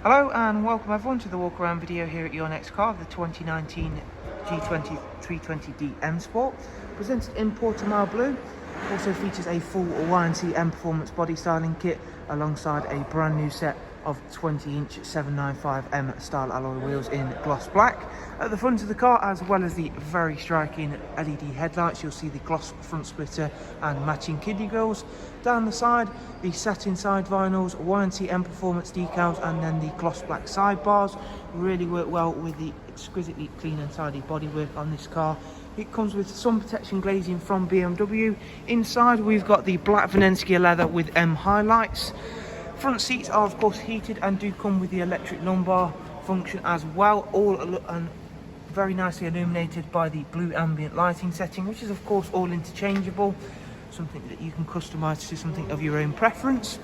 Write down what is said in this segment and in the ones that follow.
Hello and welcome everyone to the walk around video here at your next car, the 2019 G20 320D M Sport, presented in Portimao blue. Also features a full YNC Mperformance body styling kit alongside a brand new set of 20-inch 795M style alloy wheels in gloss black. At the front of the car, as well as the very striking LED headlights, you'll see the gloss front splitter and matching kiddie grills. Down the side, the satin side vinyls, YNC Mperformance decals, and then the gloss black sidebars really work well with the exquisitely clean and tidy bodywork on this car. It comes with sun protection glazing from BMW. Inside we've got the black Venezia leather with M highlights. Front seats are of course heated and do come with the electric lumbar function as well, all very nicely illuminated by the blue ambient lighting setting, which is of course all interchangeable, something that you can customise to something of your own preference.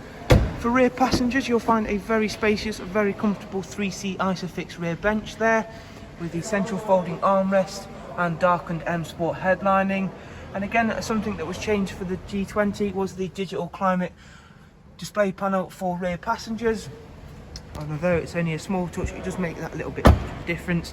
For rear passengers, you'll find a very spacious, very comfortable 3-seat Isofix rear bench there, with the central folding armrest and darkened M Sport headlining. And again, something that was changed for the G20 was the digital climate display panel for rear passengers. And although it's only a small touch, it does make that little bit of difference.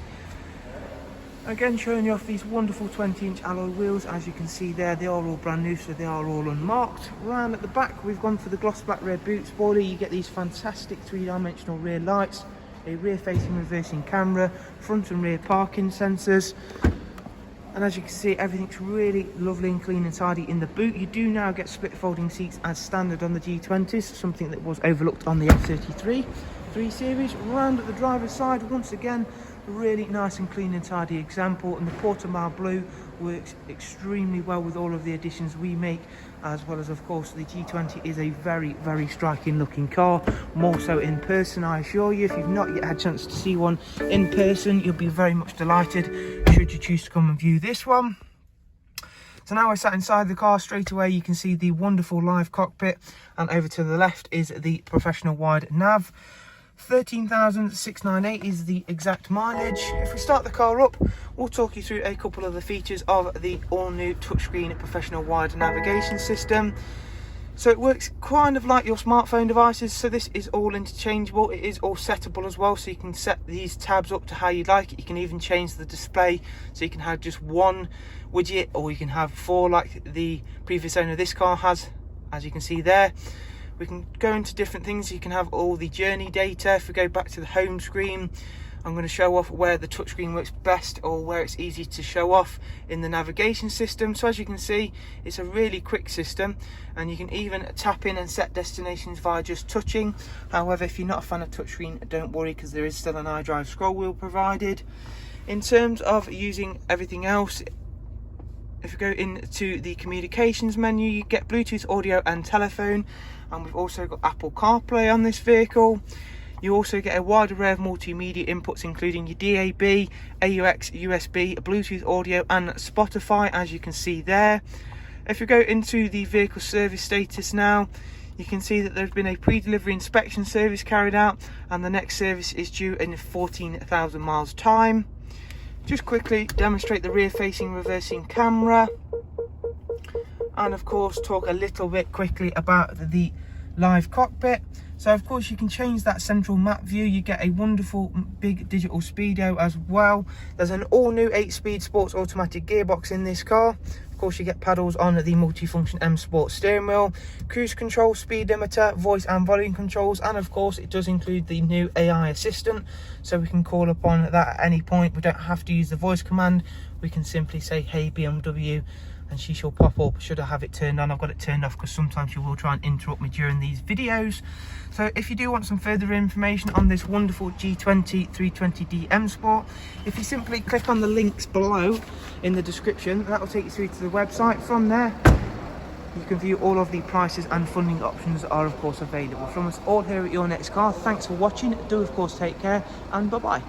Again, showing you off these wonderful 20-inch alloy wheels. As you can see there, they are all brand new, so they are all unmarked. Round at the back, we've gone for the gloss black rear boot spoiler. You get these fantastic 3-dimensional rear lights, a rear-facing reversing camera, front and rear parking sensors. And as you can see, everything's really lovely and clean and tidy in the boot. You do now get split folding seats as standard on the G20s, something that was overlooked on the F33 3 Series. Round at the driver's side, once again, a really nice and clean and tidy example. And the Portimao blue works extremely well with all of the additions we make, as well as of course the G20 is a very striking looking car, more so in person, I assure you. If you've not yet had a chance to see one in person, you'll be very much delighted should you choose to come and view this one. So now we're sat inside the car. Straight away you can see the wonderful Live Cockpit, and over to the left is the professional wide nav. 13,698 is the exact mileage. If we start the car up, we'll talk you through a couple of the features of the all-new touchscreen professional wide navigation system. So it works kind of like your smartphone devices, so this is all interchangeable. It is all settable as well, so you can set these tabs up to how you like it. You can even change the display, so you can have just one widget, or you can have 4 like the previous owner of this car has, as you can see there. We can go into different things. You can have all the journey data. If we go back to the home screen, I'm going to show off where the touchscreen works best, or where it's easy to show off in the navigation system. So as you can see, it's a really quick system, and you can even tap in and set destinations via just touching. However, if you're not a fan of touchscreen, don't worry, because there is still an iDrive scroll wheel provided. In terms of using everything else, if you go into the communications menu, you get Bluetooth audio and telephone, and we've also got Apple CarPlay on this vehicle. You also get a wide array of multimedia inputs, including your DAB, AUX, USB, Bluetooth audio and Spotify, as you can see there. If you go into the vehicle service status now, you can see that there's been a pre-delivery inspection service carried out, and the next service is due in 14,000 miles time. Just quickly demonstrate the rear-facing reversing camera, and of course talk a little bit quickly about the Live Cockpit. So of course you can change that central map view. You get a wonderful big digital speedo as well. There's an all-new 8-speed sports automatic gearbox in this car. Of course you get paddles on the multifunction M Sport steering wheel, cruise control, speed limiter, voice and volume controls, and of course it does include the new AI assistant, so we can call upon that at any point. We don't have to use the voice command. We can simply say, hey BMW, and she shall pop up should I have it turned on. I've got it turned off because sometimes she will try and interrupt me during these videos. So if you do want some further information on this wonderful G20 320D M Sport, if you simply click on the links below in the description, that will take you through to the website. From there you can view all of the prices and funding options that are of course available. From us all here at Your Next Car, thanks for watching. Do of course take care, and bye bye.